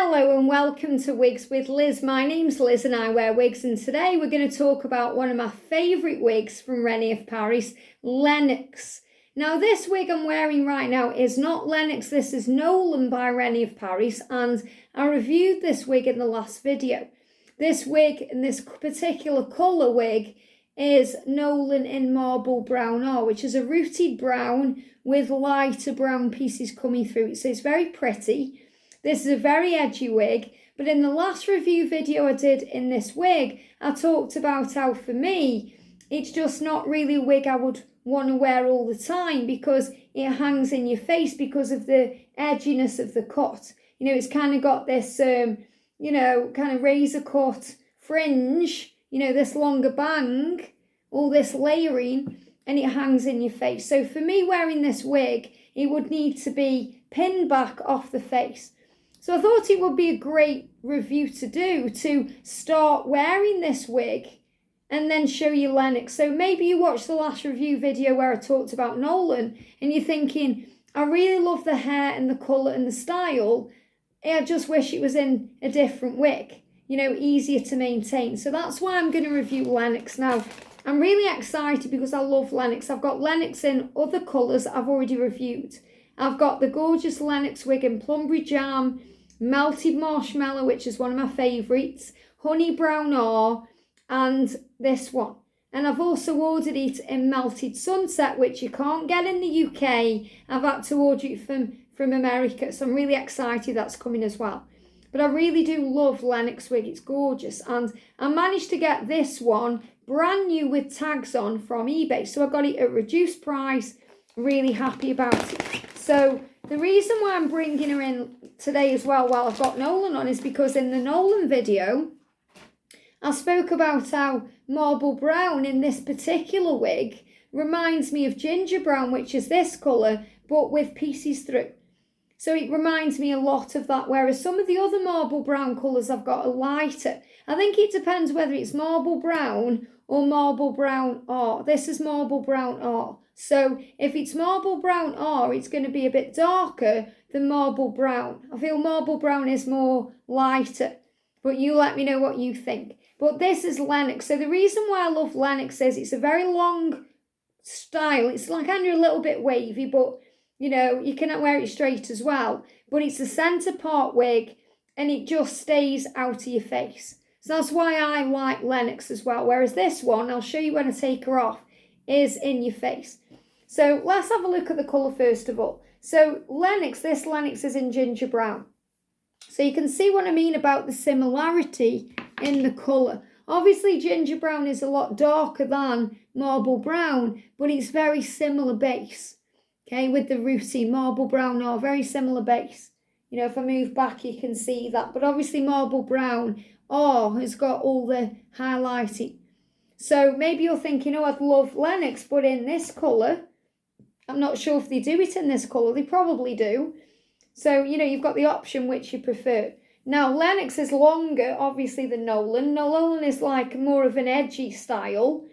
Hello and welcome to Wigs with Liz. My name's Liz and I wear wigs, and today we're going to talk about one of my favourite wigs from Rene Of Paris, Lennox. Now this wig I'm wearing right now is not Lennox, this is Nolan by Rene Of Paris, and I reviewed this wig in the last video. This wig and this particular colour wig is Nolan in marble brown or, which is a rooted brown with lighter brown pieces coming through. So it's very pretty. This is a very edgy wig, but in the last review video I did in this wig, I talked about how for me, it's just not really a wig I would want to wear all the time because it hangs in your face because of the edginess of the cut. You know, it's kind of got this, kind of razor cut fringe, this longer bang, all this layering, and it hangs in your face. So for me wearing this wig, it would need to be pinned back off the face. So I thought it would be a great review to do, to start wearing this wig and then show you Lennox. So maybe you watched the last review video where I talked about Nolan and you're thinking, I really love the hair and the colour and the style. I just wish it was in a different wig, easier to maintain. So that's why I'm going to review Lennox. Now, I'm really excited because I love Lennox. I've got Lennox in other colours I've already reviewed. I've got the gorgeous Lennox wig in Plumberry Jam, Melted Marshmallow, which is one of my favourites, Honey Brown R, and this one. And I've also ordered it in Melted Sunset, which you can't get in the UK. I've had to order it from America, so I'm really excited that's coming as well. But I really do love Lennox wig, it's gorgeous. And I managed to get this one brand new with tags on from eBay. So I got it at reduced price, really happy about it. So the reason why I'm bringing her in today as well while I've got Nolan on is because in the Nolan video, I spoke about how marble brown in this particular wig reminds me of ginger brown, which is this colour, but with pieces through. So it reminds me a lot of that, whereas some of the other marble brown colours I've got are lighter. I think it depends whether it's marble brown or marble brown R. This is marble brown R. So if it's marble brown R, it's going to be a bit darker than marble brown. I feel marble brown is more lighter, but you let me know what you think. But this is Lennox. So the reason why I love Lennox is it's a very long style. It's like kind of a little bit wavy, but you can wear it straight as well. But it's a centre part wig and it just stays out of your face. So that's why I like Lennox as well. Whereas this one, I'll show you when I take her off, is in your face. So let's have a look at the colour first of all. So this Lennox is in ginger brown. So you can see what I mean about the similarity in the colour. Obviously ginger brown is a lot darker than marble brown, but it's very similar base. Okay, with the rooty marble brown or very similar base. If I move back you can see that. But obviously marble brown has got all the highlighting. So maybe you're thinking, I'd love Lennox, but in this colour, I'm not sure if they do it in this colour. They probably do. So, you've got the option which you prefer. Now, Lennox is longer, obviously, than Nolan. Nolan is like more of an edgy style.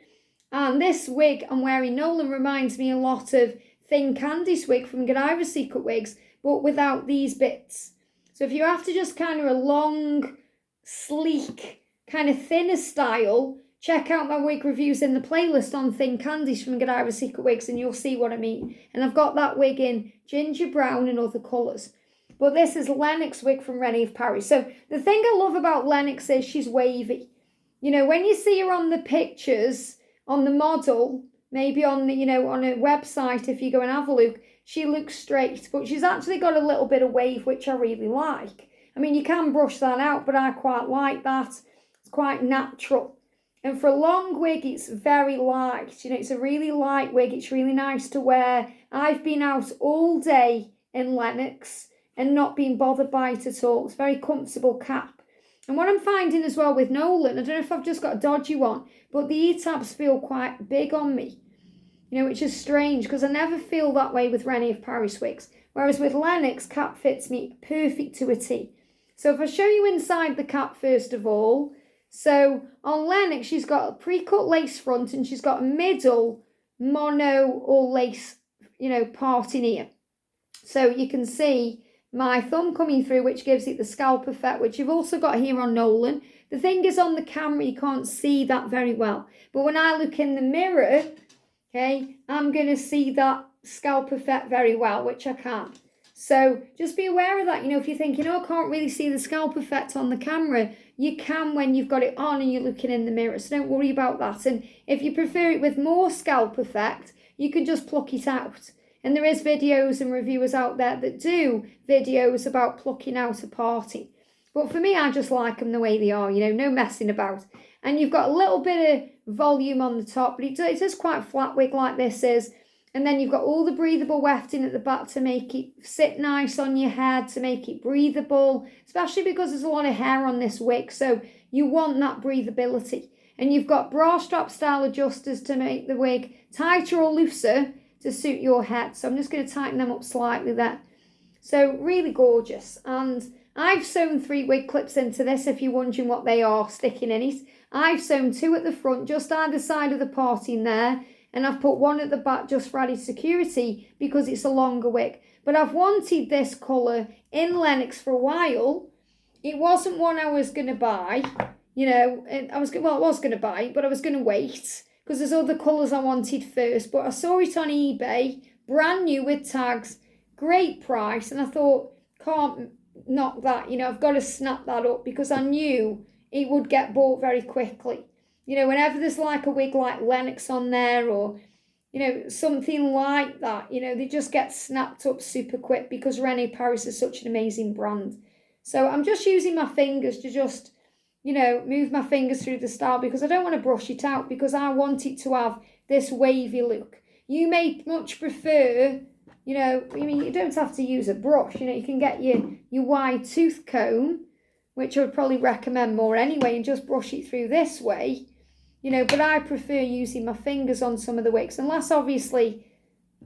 And this wig I'm wearing, Nolan, reminds me a lot of Thin Candice wig from Godiva Secret Wigs, but without these bits. So if you're after just kind of a long, sleek, kind of thinner style, check out my wig reviews in the playlist on Thin Candice from Godiva Secret Wigs and you'll see what I mean. And I've got that wig in ginger brown and other colours. But this is Lennox wig from Rene Of Paris. So the thing I love about Lennox is she's wavy. When you see her on the pictures, on the model, maybe on the, on a website, if you go and have a look, she looks straight. But she's actually got a little bit of wave, which I really like. I mean, you can brush that out, but I quite like that. It's quite natural. And for a long wig, it's very light. It's a really light wig. It's really nice to wear. I've been out all day in Lennox and not been bothered by it at all. It's a very comfortable cap. And what I'm finding as well with Nolan, I don't know if I've just got a dodgy one, but the E-tabs feel quite big on me. Which is strange because I never feel that way with Rene Of Paris wigs. Whereas with Lennox, cap fits me perfect to a T. So if I show you inside the cap first of all, so on Lennox, she's got a pre-cut lace front and she's got a middle mono or lace, part in here. So you can see my thumb coming through, which gives it the scalp effect, which you've also got here on Nolan. The thing is, on the camera, you can't see that very well. But when I look in the mirror, okay, I'm going to see that scalp effect very well, which I can. So just be aware of that. You know, if you're thinking, oh, I can't really see the scalp effect on the camera, you can when you've got it on and you're looking in the mirror. So don't worry about that. And if you prefer it with more scalp effect, you can just pluck it out. And there is videos and reviewers out there that do videos about plucking out a parting. But for me, I just like them the way they are, you know, no messing about. And you've got a little bit of volume on the top, but it is quite a flat wig like this is. And then you've got all the breathable wefting at the back to make it sit nice on your head, to make it breathable, especially because there's a lot of hair on this wig. So you want that breathability. And you've got bra strap style adjusters to make the wig tighter or looser to suit your head. So I'm just going to tighten them up slightly there. So really gorgeous. And I've sewn 3 wig clips into this, if you're wondering what they are sticking in it. I've sewn 2 at the front, just either side of the parting there. And I've put 1 at the back just for added security because it's a longer wig. But I've wanted this colour in Lennox for a while. It wasn't one I was going to buy. You know, I was going to buy it, but I was going to wait because there's other colours I wanted first. But I saw it on eBay, brand new with tags, great price. And I thought, can't knock that. You know, I've got to snap that up because I knew it would get bought very quickly. You know, whenever there's like a wig like Lennox on there or, you know, something like that, you know, they just get snapped up super quick because Rene Of Paris is such an amazing brand. So I'm just using my fingers to just, you know, move my fingers through the style because I don't want to brush it out because I want it to have this wavy look. You may much prefer, you know, I mean, you don't have to use a brush, you know, you can get your wide tooth comb, which I would probably recommend more anyway, and just brush it through this way. You know, but I prefer using my fingers on some of the wigs. Unless, obviously,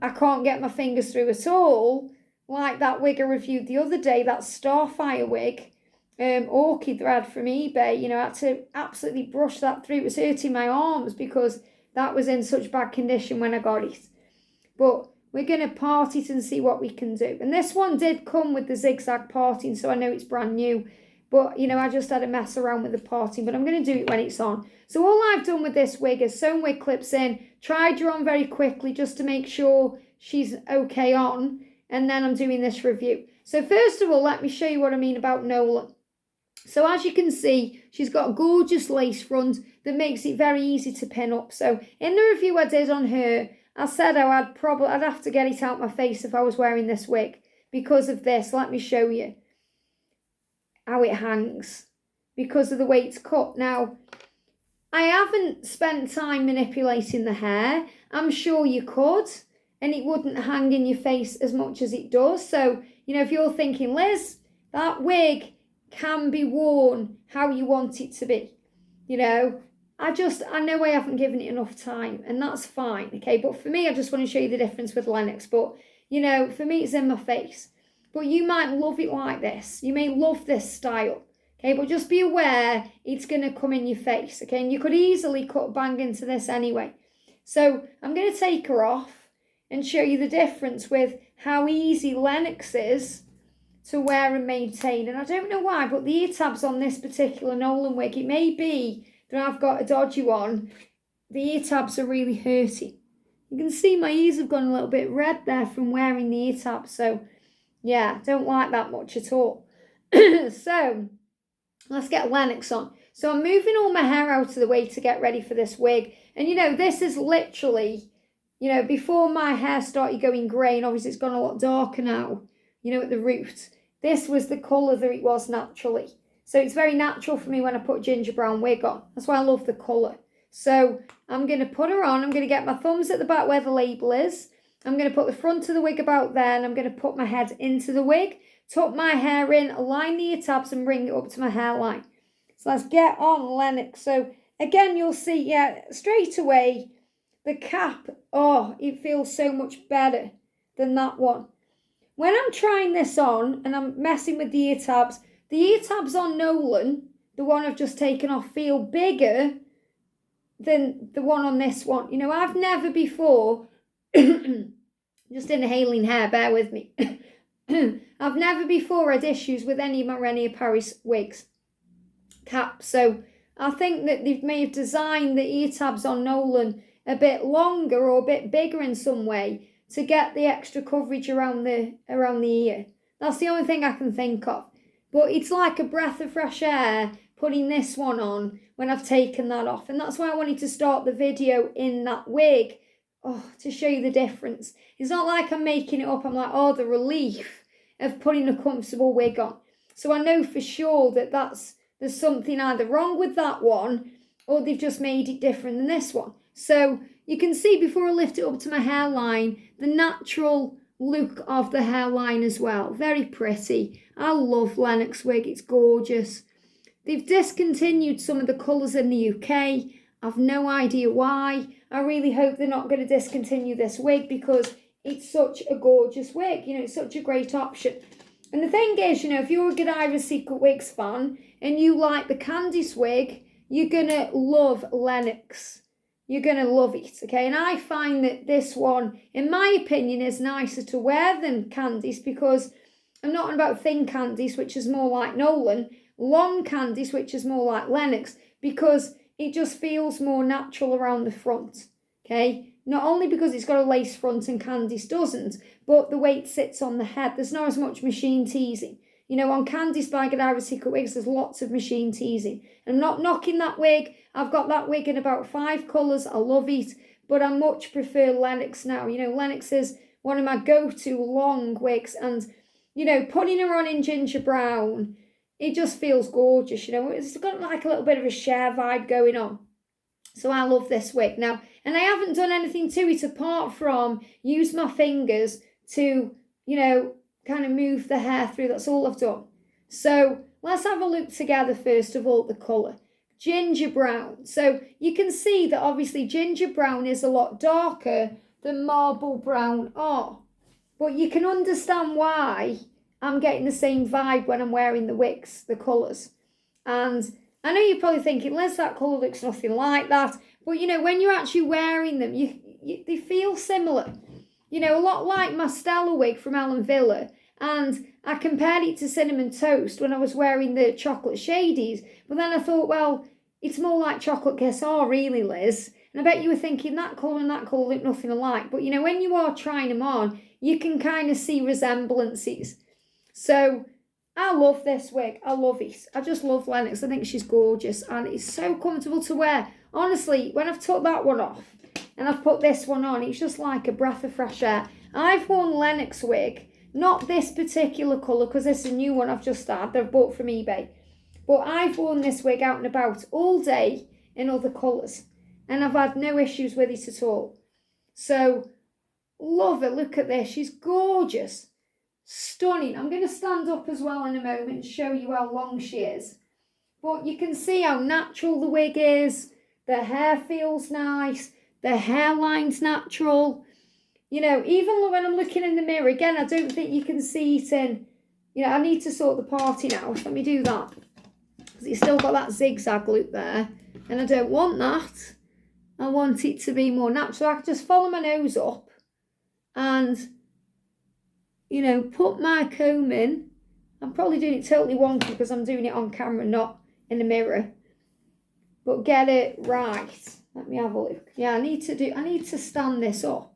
I can't get my fingers through at all. Like that wig I reviewed the other day, that Starfire wig, Orchid thread from eBay. You know, I had to absolutely brush that through. It was hurting my arms because that was in such bad condition when I got it. But we're going to part it and see what we can do. And this one did come with the zigzag parting, so I know it's brand new. But, you know, I just had to mess around with the parting, but I'm going to do it when it's on. So all I've done with this wig is sewn wig clips in, tried her on very quickly just to make sure she's okay on, and then I'm doing this review. So first of all, let me show you what I mean about Nolan. So as you can see, she's got a gorgeous lace front that makes it very easy to pin up. So in the review I did on her, I said I'd have to get it out my face if I was wearing this wig because of this. Let me show you how it hangs because of the way it's cut. Now, I haven't spent time manipulating the hair. I'm sure you could, and it wouldn't hang in your face as much as it does. So, you know, if you're thinking, Liz, that wig can be worn how you want it to be. You know, I know I haven't given it enough time, and that's fine, okay? But for me, I just want to show you the difference with Lennox. But, you know, for me, it's in my face. But you might love it like this. You may love this style. Okay, but just be aware it's going to come in your face. Okay, and you could easily cut bang into this anyway. So I'm going to take her off and show you the difference with how easy Lennox is to wear and maintain. And I don't know why, but the ear tabs on this particular Nolan wig, it may be that I've got a dodgy one. The ear tabs are really hurting. You can see my ears have gone a little bit red there from wearing the ear tabs. So yeah, don't like that much at all. So let's get Lennox on. So I'm moving all my hair out of the way to get ready for this wig. And, you know, this is literally, you know, before my hair started going grey, and obviously it's gone a lot darker now, you know, at the root. This was the colour that it was naturally. So it's very natural for me when I put a ginger brown wig on. That's why I love the colour. So I'm going to put her on. I'm going to get my thumbs at the back where the label is. I'm going to put the front of the wig about there, and I'm going to put my head into the wig, tuck my hair in, align the ear tabs and bring it up to my hairline. So let's get on Lennox. So again, you'll see, yeah, straight away, the cap, oh, it feels so much better than that one. When I'm trying this on and I'm messing with the ear tabs on Nolan, the one I've just taken off, feel bigger than the one on this one. You know, I've never before, just inhaling hair, bear with me. I've never before had issues with any of my Rene Of Paris wigs caps. So I think that they may have designed the ear tabs on Nolan a bit longer or a bit bigger in some way to get the extra coverage around the ear. That's the only thing I can think of. But it's like a breath of fresh air putting this one on when I've taken that off. And that's why I wanted to start the video in that wig. Oh, to show you the difference. It's not like I'm making it up. I'm like, oh, the relief of putting a comfortable wig on. So I know for sure that there's something either wrong with that one or they've just made it different than this one. So you can see before I lift it up to my hairline, the natural look of the hairline as well. Very pretty. I love Lennox Wig. It's gorgeous. They've discontinued some of the colours in the UK. I've no idea why. I really hope they're not going to discontinue this wig because it's such a gorgeous wig. You know, it's such a great option. And the thing is, you know, if you're a Godiva Secret Wigs fan and you like the Candice wig, you're going to love Lennox. You're going to love it, okay? And I find that this one, in my opinion, is nicer to wear than Candice because I'm not on about thin Candice, which is more like Nolan, long Candice, which is more like Lennox, because it just feels more natural around the front, okay? Not only because it's got a lace front and Candice doesn't, but the way it sits on the head. There's not as much machine teasing. You know, on Candice by Godiva Secret Wigs, there's lots of machine teasing. I'm not knocking that wig. I've got that wig in about 5 colours. I love it. But I much prefer Lennox now. You know, Lennox is one of my go-to long wigs. And, you know, putting her on in ginger brown, it just feels gorgeous. You know, it's got like a little bit of a Cher vibe going on. So I love this wig. Now, and I haven't done anything to it apart from use my fingers to, you know, kind of move the hair through. That's all I've done. So let's have a look together first of all at the colour. Ginger brown. So you can see that obviously ginger brown is a lot darker than marble brown are. But you can understand why I'm getting the same vibe when I'm wearing the wigs, the colours. And I know you're probably thinking, Liz, that colour looks nothing like that. But, you know, when you're actually wearing them, they feel similar. You know, a lot like my Stella wig from Ellen Villa. And I compared it to Cinnamon Toast when I was wearing the chocolate shadies. But then I thought, well, it's more like chocolate cassar, really, Liz. And I bet you were thinking that colour and that colour look nothing alike. But, you know, when you are trying them on, you can kind of see resemblances. So I love this wig. I love it. I just love Lennox. I think she's gorgeous. And it's so comfortable to wear. Honestly, when I've took that one off and I've put this one on, it's just like a breath of fresh air. I've worn Lennox wig. Not this particular colour, because this is a new one I've just had. They've bought from eBay. But I've worn this wig out and about all day in other colours. And I've had no issues with it at all. So, love it. Look at this. She's gorgeous. Stunning. I'm going to stand up as well in a moment and show you how long she is. But you can see how natural the wig is. The hair feels nice. The hairline's natural. You know, even when I'm looking in the mirror, again, I don't think you can see it in, you know, I need to sort the parting out. Let me do that. Because it's still got that zigzag look there. And I don't want that. I want it to be more natural. So I can just follow my nose up and, you know, put my comb in. I'm probably doing it totally wonky because I'm doing it on camera, not in the mirror. But get it right. Let me have a look. Yeah, I need to stand this up.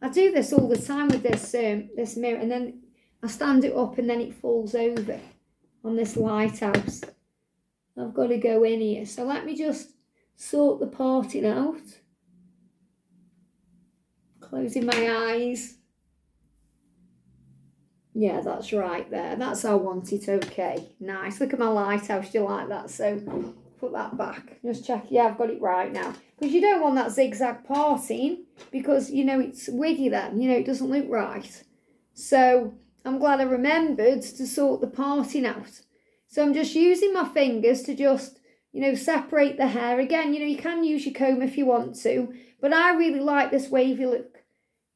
I do this all the time with this mirror, and then I stand it up and then it falls over on this lighthouse. I've got to go in here. So let me just sort the parting out. Closing my eyes. Yeah, that's right there. That's how I want it. Okay, nice. Look at my lighthouse. Do you like that? So put that back. Just check. Yeah, I've got it right now. Because you don't want that zigzag parting because, you know, it's wiggy then. You know, it doesn't look right. So I'm glad I remembered to sort the parting out. So I'm just using my fingers to just, you know, separate the hair. Again, you know, you can use your comb if you want to. But I really like this wavy look.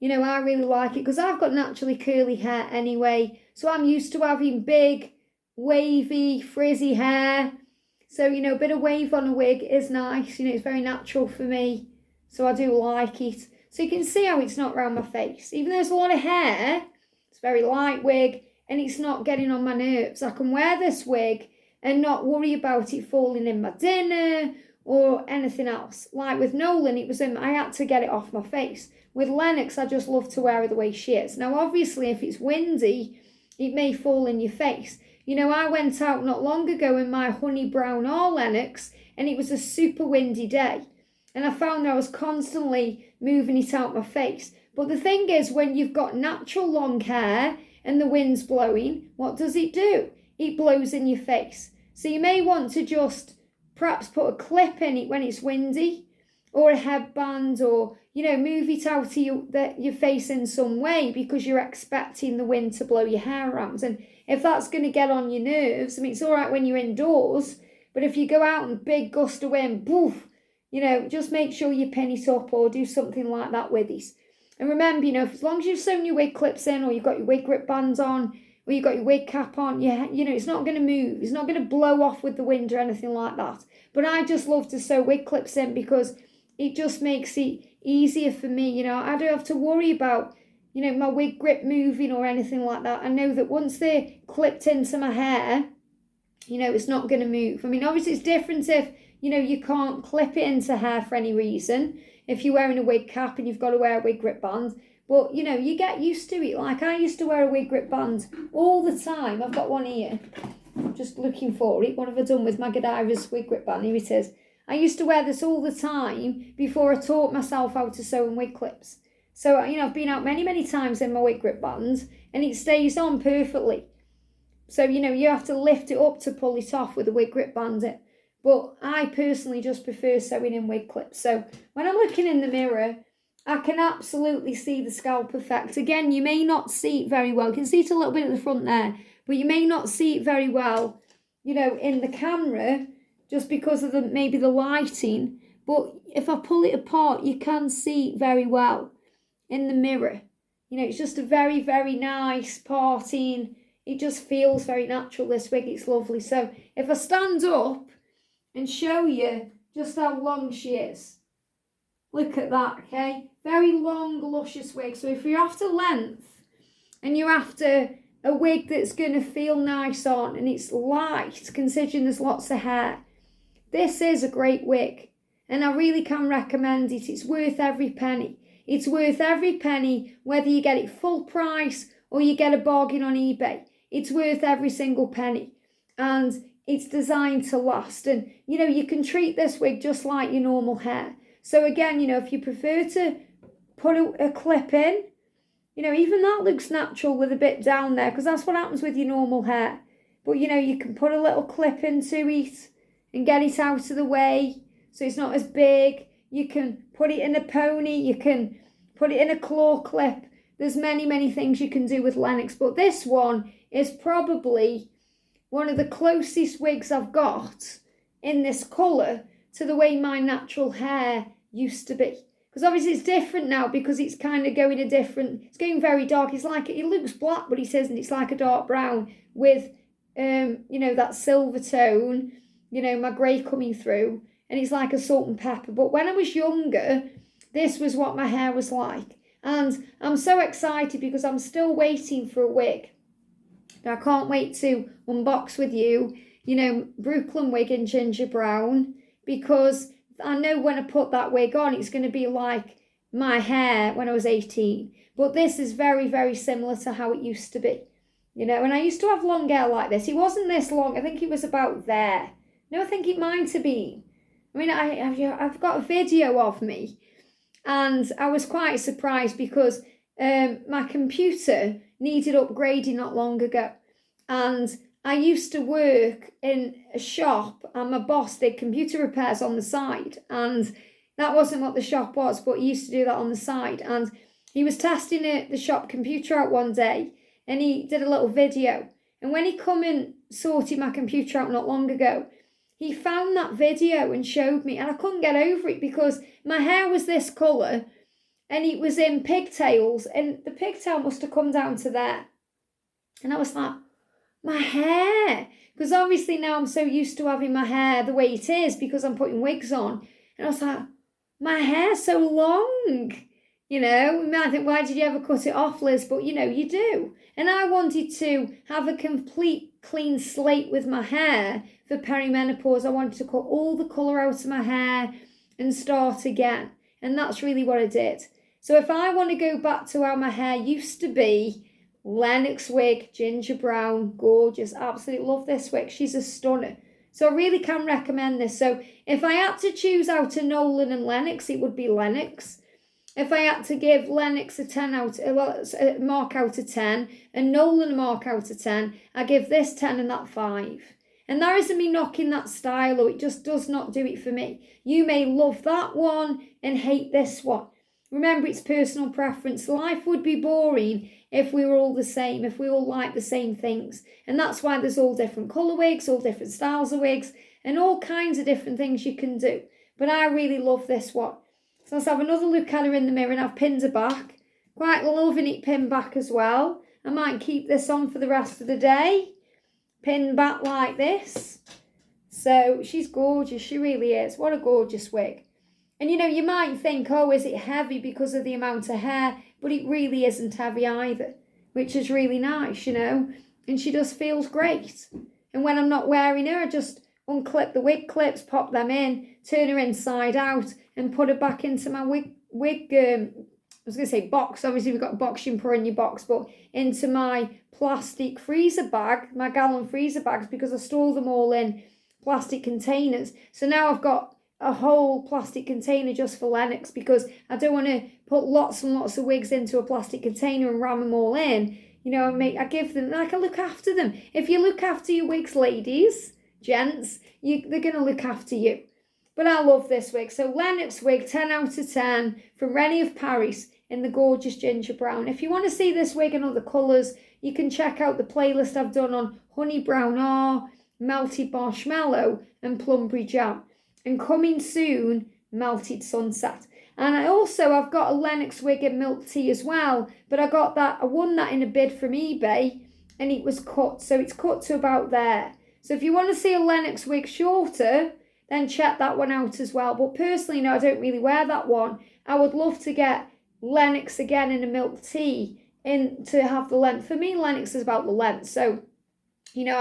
You know, I really like it because I've got naturally curly hair anyway. So I'm used to having big, wavy, frizzy hair. So, you know, a bit of wave on a wig is nice. You know, it's very natural for me. So I do like it. So you can see how it's not around my face. Even though there's a lot of hair, It's a very light wig and it's not getting on my nerves. I can wear this wig and not worry about it falling in my dinner or anything else. Like with Nolan, it was I had to get it off my face. With Lennox, I just love to wear her the way she is. Now, obviously, if it's windy, it may fall in your face. You know, I went out not long ago in my honey brown or Lennox, and it was a super windy day. And I found I was constantly moving it out my face. But the thing is, when you've got natural long hair and the wind's blowing, what does it do? It blows in your face. So you may want to just perhaps put a clip in it when it's windy, or a headband, or, you know, move it out of your face in some way because you're expecting the wind to blow your hair around. And if that's going to get on your nerves, I mean, it's all right when you're indoors, but if you go out and big gust of wind, poof, you know, just make sure you pin it up or do something like that with it. And remember, you know, as long as you've sewn your wig clips in, or you've got your wig grip bands on, or you've got your wig cap on, you know, it's not going to move. It's not going to blow off with the wind or anything like that. But I just love to sew wig clips in because it just makes it easier for me. You know, I don't have to worry about, you know, my wig grip moving or anything like that. I know that once they're clipped into my hair, you know, it's not going to move. I mean, obviously it's different if, you know, you can't clip it into hair for any reason. If you're wearing a wig cap and you've got to wear a wig grip band. But, you know, you get used to it. Like, I used to wear a wig grip band all the time. I've got one here. I'm just looking for it. What have I done with my Godiva's wig grip band? Here it is. I used to wear this all the time before I taught myself how to sew in wig clips. So, you know, I've been out many, many times in my wig grip band and it stays on perfectly. So, you know, you have to lift it up to pull it off with a wig grip band. But I personally just prefer sewing in wig clips. So when I'm looking in the mirror, I can absolutely see the scalp effect. Again, you may not see it very well. You can see it a little bit at the front there, but you may not see it very well, you know, in the camera, just because of maybe the lighting. But if I pull it apart, you can see it very well in the mirror. You know, it's just a very, very nice parting. It just feels very natural, this wig. It's lovely. So if I stand up and show you just how long she is. Look at that, okay? Very long, luscious wig. So if you're after length and you're after a wig that's going to feel nice on and it's light, considering there's lots of hair, this is a great wig. And I really can recommend it. It's worth every penny. It's worth every penny, whether you get it full price or you get a bargain on eBay. It's worth every single penny. And it's designed to last. And, you know, you can treat this wig just like your normal hair. So again, you know, if you prefer to put a clip in, you know, even that looks natural with a bit down there, because that's what happens with your normal hair. But, you know, you can put a little clip into it and get it out of the way so it's not as big. You can put it in a pony. You can put it in a claw clip. There's many, many things you can do with Lennox. But this one is probably one of the closest wigs I've got in this colour to the way my natural hair used to be. Because obviously it's different now because it's kind of going it's going very dark. It's like, it looks black, but it isn't. It's like a dark brown with, you know, that silver tone, you know, my grey coming through. And it's like a salt and pepper. But when I was younger, this was what my hair was like. And I'm so excited because I'm still waiting for a wig. I can't wait to unbox with you, you know, Brooklyn wig in ginger brown, because I know when I put that wig on, it's going to be like my hair when I was 18. But this is very, very similar to how it used to be, you know. And I used to have long hair like this. It wasn't this long. I think it was about there. No, I think it might have been. I mean, I've got a video of me, and I was quite surprised because my computer needed upgrading not long ago. And I used to work in a shop and my boss did computer repairs on the side. And that wasn't what the shop was, but he used to do that on the side. And he was testing the shop computer out one day and he did a little video. And when he come and sorted my computer out not long ago, he found that video and showed me. And I couldn't get over it because my hair was this colour and it was in pigtails, and the pigtail must have come down to there. And I was like, my hair. Because obviously now I'm so used to having my hair the way it is because I'm putting wigs on. And I was like, my hair's so long. You know, we might think, why did you ever cut it off, Liz? But you know, you do. And I wanted to have a complete clean slate with my hair for perimenopause. I wanted to cut all the colour out of my hair and start again. And that's really what I did. So if I want to go back to how my hair used to be, Lennox Wig, ginger brown, gorgeous. Absolutely love this wig. She's a stunner. So I really can recommend this. So if I had to choose out of Nolan and Lennox, it would be Lennox. If I had to give Lennox a mark out of 10 and Nolan a mark out of 10, I give this 10 and that 5. And that isn't me knocking that style, or it just does not do it for me. You may love that one and hate this one. Remember, it's personal preference. Life would be boring if we were all the same, if we all like the same things. And that's why there's all different colour wigs, all different styles of wigs, and all kinds of different things you can do. But I really love this one. So let's have another look at her in the mirror, and I've pinned her back. Quite loving it pinned back as well. I might keep this on for the rest of the day. Pinned back like this. So she's gorgeous, she really is. What a gorgeous wig. And you know, you might think, oh, is it heavy because of the amount of hair? But it really isn't heavy either, which is really nice, you know. And she just feels great. And when I'm not wearing her, I just unclip the wig clips, pop them in, turn her inside out, and put her back into my wig I was going to say box. Obviously, we've got a box, you can put in your box, but into my plastic freezer bag, my gallon freezer bags, because I store them all in plastic containers. So now I've got a whole plastic container just for Lennox, because I don't want to put lots and lots of wigs into a plastic container and ram them all in. You know, I give them, like, I look after them. If you look after your wigs, ladies, gents, they're going to look after you. But I love this wig. So Lennox Wig, 10 out of 10 from Rene Of Paris in the gorgeous ginger brown. If you want to see this wig in other colours, you can check out the playlist I've done on Honey Brown R, Melted Marshmallow and Plumberry Jam. And coming soon, Melted Sunset. And I've got a Lennox wig in milk tea as well. But I won that in a bid from eBay, and it was cut. So it's cut to about there. So if you want to see a Lennox wig shorter, then check that one out as well. But personally, no, I don't really wear that one. I would love to get Lennox again in a milk tea to have the length. For me, Lennox is about the length. So, you know,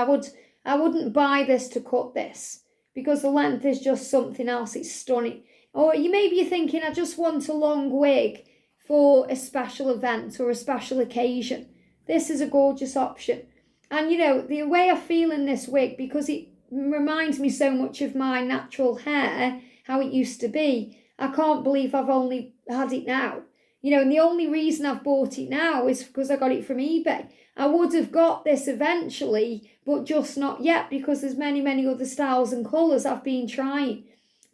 I wouldn't buy this to cut this, because the length is just something else. It's stunning. Or you're thinking, I just want a long wig for a special event or a special occasion. This is a gorgeous option. And, you know, the way I feel in this wig, because it reminds me so much of my natural hair, how it used to be, I can't believe I've only had it now. You know, and the only reason I've bought it now is because I got it from eBay. I would have got this eventually, but just not yet, because there's many, many other styles and colours I've been trying.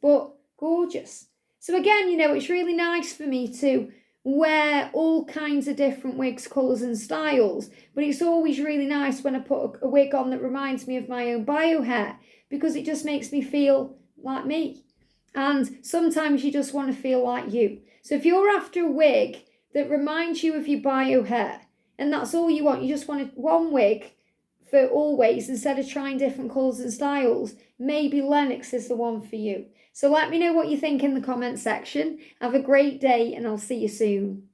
But gorgeous. So again, you know, it's really nice for me to wear all kinds of different wigs, colours and styles, but it's always really nice when I put a wig on that reminds me of my own bio hair, because it just makes me feel like me. And sometimes you just want to feel like you. So if you're after a wig that reminds you of your bio hair, and that's all you want, you just want one wig for always instead of trying different colours and styles, maybe Lennox is the one for you. So let me know what you think in the comment section. Have a great day, and I'll see you soon.